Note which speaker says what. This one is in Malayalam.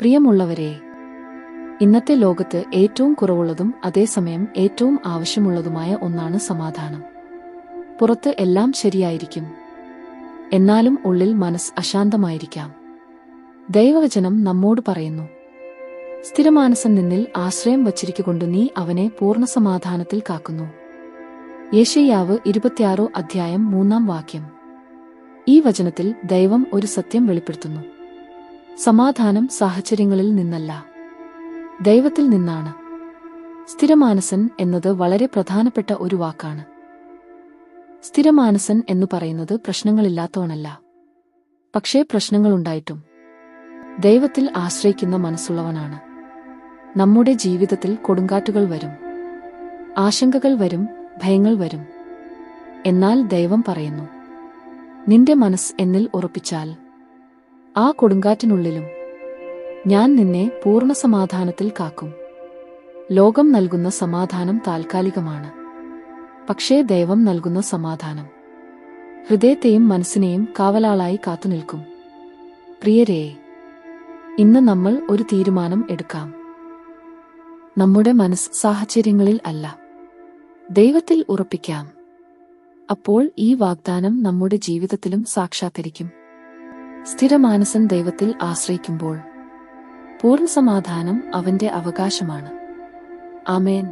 Speaker 1: പ്രിയമുള്ളവരെ, ഇന്നത്തെ ലോകത്ത് ഏറ്റവും കുറവുള്ളതും അതേസമയം ഏറ്റവും ആവശ്യമുള്ളതുമായ ഒന്നാണ് സമാധാനം. പുറത്ത് എല്ലാം ശരിയായിരിക്കും, എന്നാലും ഉള്ളിൽ മനസ്സ് അശാന്തമായിരിക്കാം. ദൈവവചനം നമ്മോട് പറയുന്നു, സ്ഥിരമാനസൻ നിന്നിൽ ആശ്രയം വച്ചിരിക്കൊണ്ട് നീ അവനെ പൂർണ്ണസമാധാനത്തിൽ കാക്കുന്നു. യെശയ്യാവ് 26 അധ്യായം 3 വാക്യം. ഈ വചനത്തിൽ ദൈവം ഒരു സത്യം വെളിപ്പെടുത്തുന്നു. സമാധാനം സാഹചര്യങ്ങളിൽ നിന്നല്ല, ദൈവത്തിൽ നിന്നാണ്. സ്ഥിരമാനസൻ എന്നത് വളരെ പ്രധാനപ്പെട്ട ഒരു വാക്കാണ്. സ്ഥിരമാനസൻ എന്നു പറയുന്നത് പ്രശ്നങ്ങളില്ലാത്തവനല്ല, പക്ഷേ പ്രശ്നങ്ങളുണ്ടായിട്ടും ദൈവത്തിൽ ആശ്രയിക്കുന്ന മനസ്സുള്ളവനാണ്. നമ്മുടെ ജീവിതത്തിൽ കൊടുങ്കാറ്റുകൾ വരും, ആശങ്കകൾ വരും, ഭയങ്ങൾ വരും. എന്നാൽ ദൈവം പറയുന്നു, നിന്റെ മനസ്സ് എന്നിൽ ഉറപ്പിച്ചാൽ ആ കൊടുങ്കാറ്റിനുള്ളിലും ഞാൻ നിന്നെ പൂർണ്ണസമാധാനത്തിൽ കാക്കും. ലോകം നൽകുന്ന സമാധാനം താൽക്കാലികമാണ്, പക്ഷേ ദൈവം നൽകുന്ന സമാധാനം ഹൃദയത്തെയും മനസ്സിനെയും കാവലാളായി കാത്തുനിൽക്കും. പ്രിയരേ, ഇന്ന് നമ്മൾ ഒരു തീരുമാനം എടുക്കാം. നമ്മുടെ മനസ്സ് സാഹചര്യങ്ങളിൽ അല്ല, ദൈവത്തിൽ ഉറപ്പിക്കാം. അപ്പോൾ ഈ വാഗ്ദാനം നമ്മുടെ ജീവിതത്തിലും സാക്ഷാത്കരിക്കും. സ്ഥിരമാനസൻ ദൈവത്തിൽ ആശ്രയിക്കുമ്പോൾ പൂർണ്ണസമാധാനം അവന്റെ അവകാശമാണ്. ആമേൻ.